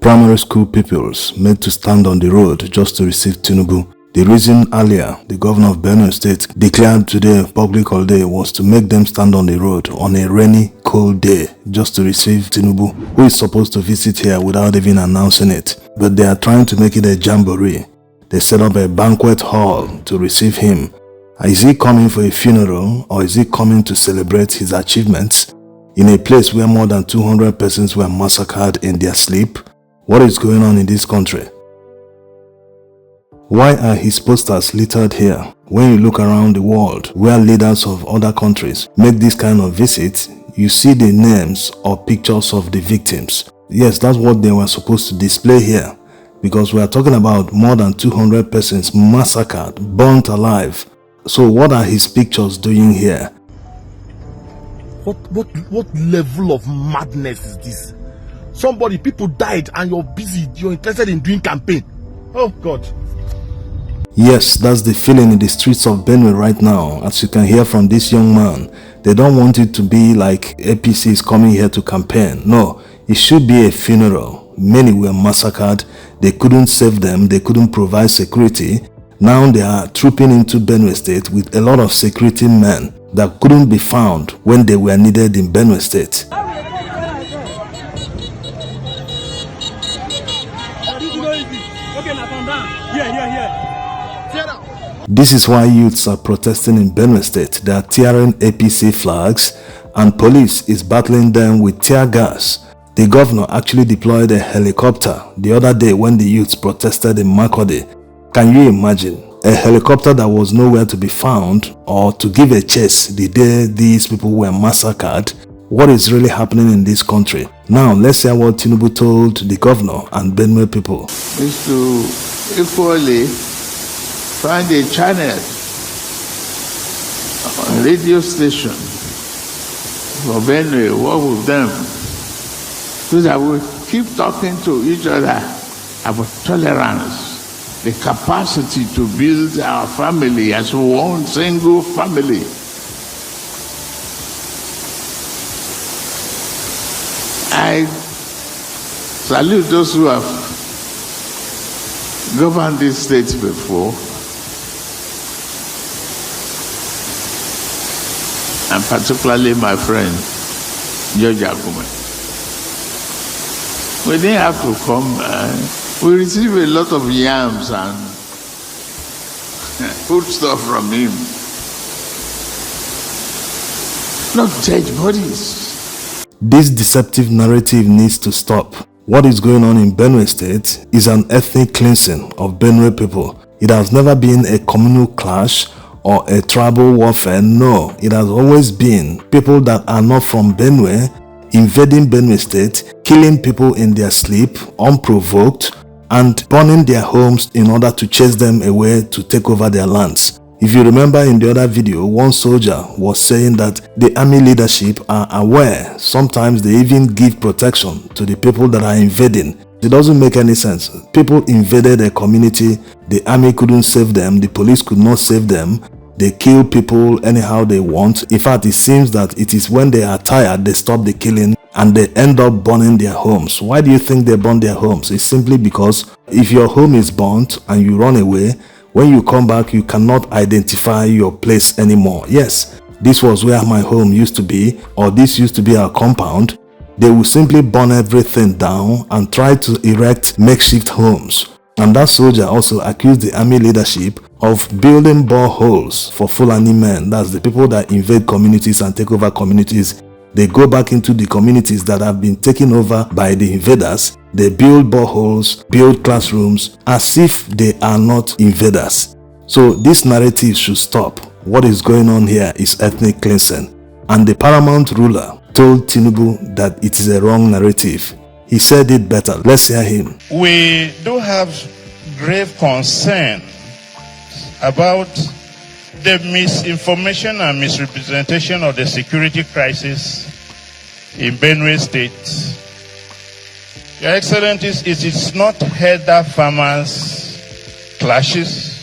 primary school pupils made to stand on the road just to receive Tinubu. The reason earlier the governor of Benue State declared today public holiday was to make them stand on the road on a rainy, cold day just to receive Tinubu, who is supposed to visit here without even announcing it. But they are trying to make it a jamboree. They set up a banquet hall to receive him. Is he coming for a funeral, or is he coming to celebrate his achievements in a place where more than 200 persons were massacred in their sleep? What is going on in this country? Why are his posters littered here? When you look around the world where leaders of other countries make this kind of visit, you see the names or pictures of the victims. Yes, that's what they were supposed to display here, because we are talking about more than 200 persons massacred, burnt alive. So what are his pictures doing here? What level of madness is this? People died and you're busy, you're interested in doing campaign. Oh God. Yes, that's the feeling in the streets of Benue right now. As you can hear from this young man, they don't want it to be like APC is coming here to campaign. No, it should be a funeral. Many were massacred. They couldn't save them. They couldn't provide security. Now they are trooping into Benue State with a lot of security men that couldn't be found when they were needed in Benue State. This is why youths are protesting in Benue State. They are tearing APC flags and police is battling them with tear gas. The governor actually deployed a helicopter the other day when the youths protested in Makurdi. Can you imagine? A helicopter that was nowhere to be found, or to give a chase the day these people were massacred. What is really happening in this country? Now let's hear what Tinubu told the governor and Benue people. Is to equally find a channel, a radio station for Benue, work with them, so that we keep talking to each other about tolerance, the capacity to build our family as one single family. I salute those who have governed this state before, and particularly my friend, George Akume. We didn't have to come. We received a lot of yams and food stuff from him. Not dead bodies. This deceptive narrative needs to stop. What is going on in Benue State is an ethnic cleansing of Benue people. It has never been a communal clash or a tribal warfare. No, it has always been people that are not from Benue invading Benue State, killing people in their sleep, unprovoked, and burning their homes in order to chase them away to take over their lands. If you remember in the other video, one soldier was saying that the army leadership are aware. Sometimes they even give protection to the people that are invading. It doesn't make any sense. People invaded a community, the army couldn't save them, the police could not save them. They kill people anyhow they want. In fact, it seems that it is when they are tired, they stop the killing and they end up burning their homes. Why do you think they burn their homes? It's simply because if your home is burnt and you run away, when you come back, you cannot identify your place anymore. Yes, this was where my home used to be, or this used to be our compound. They will simply burn everything down and try to erect makeshift homes. And that soldier also accused the army leadership of building boreholes for Fulani men. That's the people that invade communities and take over communities. They go back into the communities that have been taken over by the invaders. They build boreholes, build classrooms as if they are not invaders. So this narrative should stop. What is going on here is ethnic cleansing. And the paramount ruler told Tinubu that it is a wrong narrative. He said it better. Let's hear him. We do have grave concern about the misinformation and misrepresentation of the security crisis in Benue State. Your Excellencies, it is not herder farmers clashes,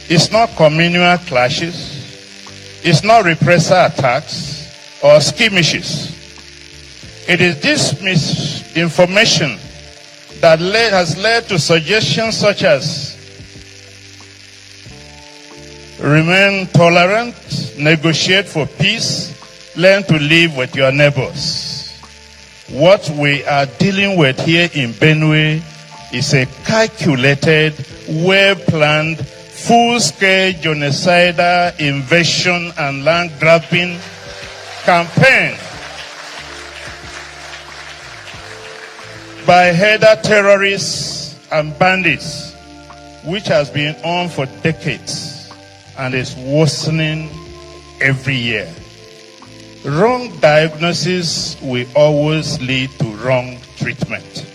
it's not communal clashes, it's not repressor attacks or skirmishes. It is this misinformation that has led to suggestions such as remain tolerant, negotiate for peace, learn to live with your neighbors. What we are dealing with here in Benue is a calculated, well-planned, full-scale genocidal invasion and land-grabbing campaign by header terrorists and bandits, which has been on for decades and is worsening every year. Wrong diagnosis will always lead to wrong treatment.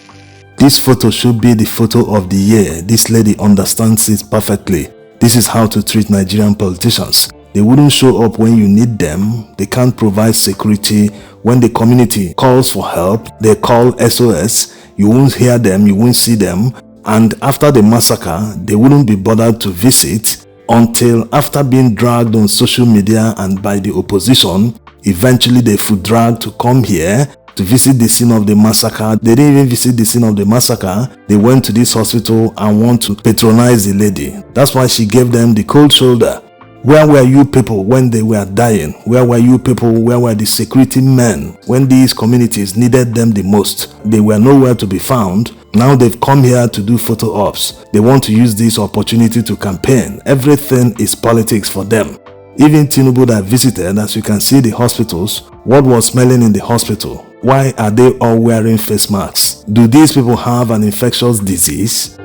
This photo should be the photo of the year. This lady understands it perfectly. This is how to treat Nigerian politicians. They wouldn't show up when you need them. They can't provide security. When the community calls for help, they call SOS. You won't hear them, you won't see them. And after the massacre, they wouldn't be bothered to visit until after being dragged on social media and by the opposition. Eventually they feel dragged to come here to visit the scene of the massacre. They didn't even visit the scene of the massacre. They went to this hospital and want to patronize the lady. That's why she gave them the cold shoulder. Where were you people when they were dying? Where were you people? Where were the security men when these communities needed them the most? They were nowhere to be found. Now they've come here to do photo ops. They want to use this opportunity to campaign. Everything is politics for them. Even Tinubu that visited, as you can see the hospitals, what was smelling in the hospital? Why are they all wearing face masks? Do these people have an infectious disease?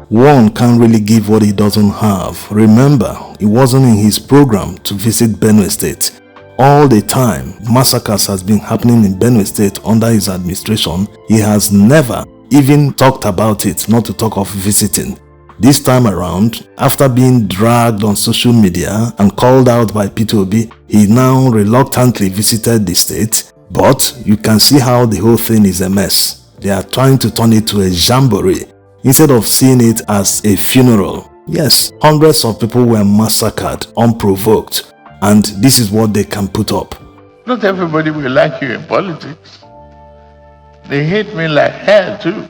One can't really give what he doesn't have. Remember, it wasn't in his program to visit Benue State. All the time, massacres has been happening in Benue State under his administration. He has never even talked about it, not to talk of visiting. This time around, after being dragged on social media and called out by P2B, he now reluctantly visited the state. But you can see how the whole thing is a mess. They are trying to turn it to a jamboree instead of seeing it as a funeral. Yes, hundreds of people were massacred unprovoked, and this is what they can put up. Not everybody will like you in politics. They hate me like hell too.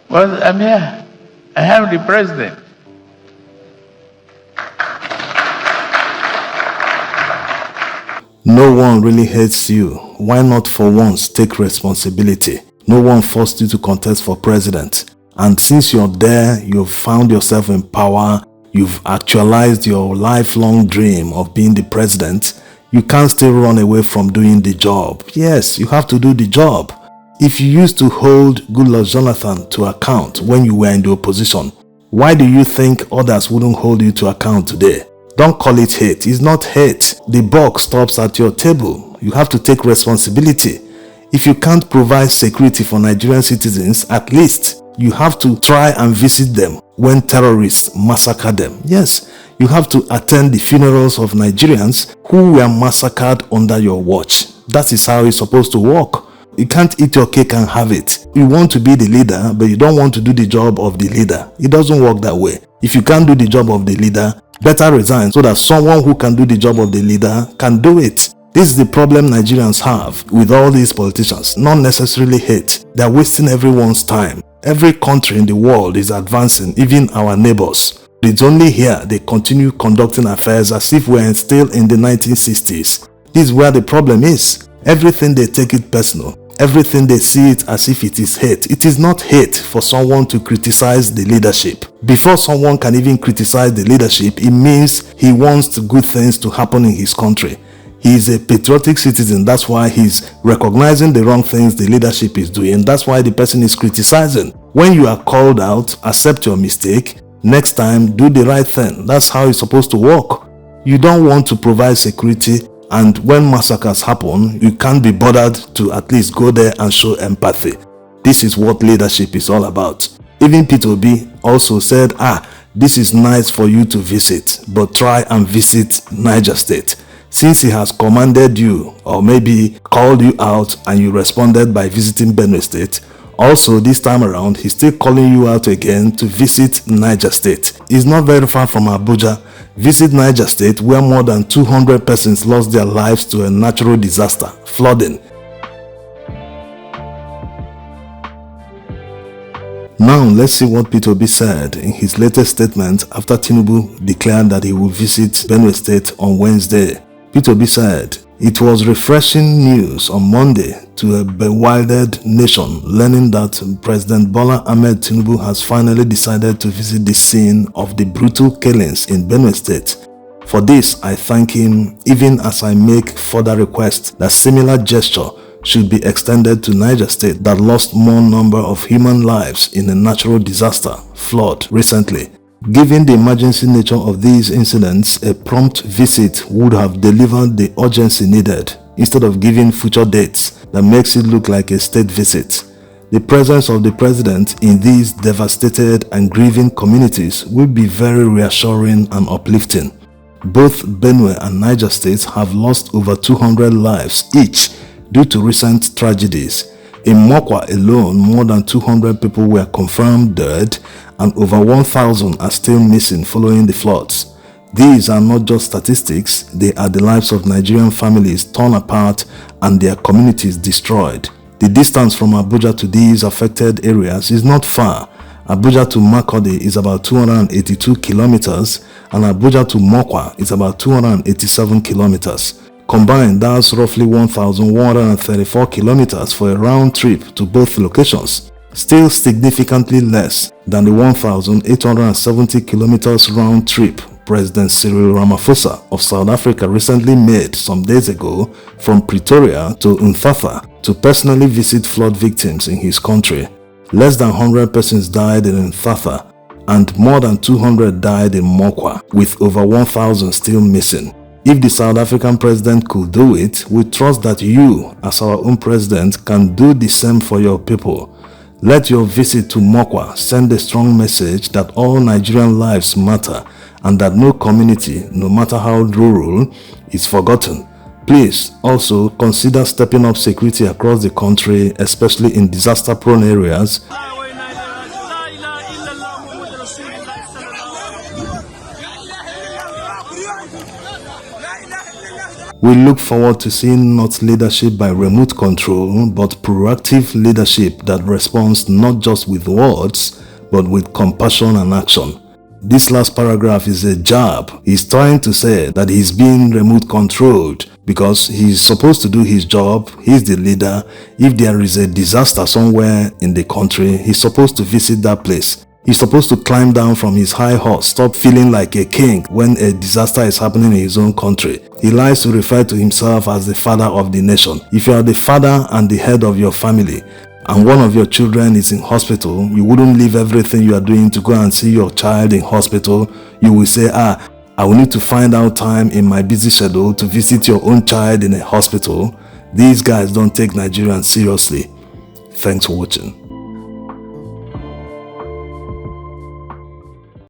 Well, I'm here. I am the president. No one really hates you. Why not for once take responsibility? No one forced you to contest for president. And since you're there, you've found yourself in power, you've actualized your lifelong dream of being the president, you can't still run away from doing the job. Yes, you have to do the job. If you used to hold Goodluck Jonathan to account when you were in the opposition, why do you think others wouldn't hold you to account today? Don't call it hate. It's not hate. The buck stops at your table. You have to take responsibility. If you can't provide security for Nigerian citizens, at least you have to try and visit them when terrorists massacre them. Yes, you have to attend the funerals of Nigerians who were massacred under your watch. That is how it's supposed to work. You can't eat your cake and have it. You want to be the leader, but you don't want to do the job of the leader. It doesn't work that way. If you can't do the job of the leader, better resign so that someone who can do the job of the leader can do it. This is the problem Nigerians have with all these politicians. Not necessarily hate. They're wasting everyone's time. Every country in the world is advancing, even our neighbors. It's only here they continue conducting affairs as if we're still in the 1960s. This is where the problem is. Everything they take it personal. Everything they see it as if it is hate. It is not hate for someone to criticize the leadership. Before someone can even criticize the leadership, it means he wants good things to happen in his country. He is a patriotic citizen. That's why he's recognizing the wrong things the leadership is doing. That's why the person is criticizing. When you are called out, accept your mistake. Next time, do the right thing. That's how it's supposed to work. You don't want to provide security, and when massacres happen, you can't be bothered to at least go there and show empathy. This is what leadership is all about. Even P2B also said, this is nice for you to visit, but try and visit Niger State. Since he has commanded you, or maybe called you out and you responded by visiting Benue State, also this time around, he's still calling you out again to visit Niger State. It's not very far from Abuja. Visit Niger State, where more than 200 persons lost their lives to a natural disaster, flooding. Now let's see what Peter Obi said in his latest statement after Tinubu declared that he will visit Benue State on Wednesday. Peter Obi said, "It was refreshing news on Monday to a bewildered nation learning that President Bola Ahmed Tinubu has finally decided to visit the scene of the brutal killings in Benue State. For this, I thank him, even as I make further requests that similar gesture should be extended to Niger State that lost more number of human lives in a natural disaster, flood, recently. Given the emergency nature of these incidents, a prompt visit would have delivered the urgency needed, instead of giving future dates that makes it look like a state visit. The presence of the president in these devastated and grieving communities will be very reassuring and uplifting. Both Benue and Niger States have lost over 200 lives each due to recent tragedies. In Mokwa alone, more than 200 people were confirmed dead and over 1,000 are still missing following the floods. These are not just statistics, they are the lives of Nigerian families torn apart and their communities destroyed. The distance from Abuja to these affected areas is not far. Abuja to Makurdi is about 282 kilometers and Abuja to Mokwa is about 287 kilometers. Combined, that's roughly 1,134 kilometers for a round trip to both locations, still significantly less than the 1,870 kilometers round trip President Cyril Ramaphosa of South Africa recently made some days ago from Pretoria to Mthatha to personally visit flood victims in his country. Less than 100 persons died in Mthatha and more than 200 died in Mokwa, with over 1,000 still missing. If the South African president could do it, we trust that you, as our own president, can do the same for your people. Let your visit to Mokwa send a strong message that all Nigerian lives matter and that no community, no matter how rural, is forgotten. Please also consider stepping up security across the country, especially in disaster-prone areas. We look forward to seeing not leadership by remote control, but proactive leadership that responds not just with words, but with compassion and action. This last paragraph is a jab. He's trying to say that he's being remote controlled because he's supposed to do his job. He's the leader. If there is a disaster somewhere in the country, he's supposed to visit that place. He's supposed to climb down from his high horse, stop feeling like a king when a disaster is happening in his own country. He likes to refer to himself as the father of the nation. If you are the father and the head of your family, and one of your children is in hospital, you wouldn't leave everything you are doing to go and see your child in hospital. You will say, I will need to find out time in my busy schedule to visit your own child in a hospital. These guys don't take Nigerians seriously. Thanks for watching.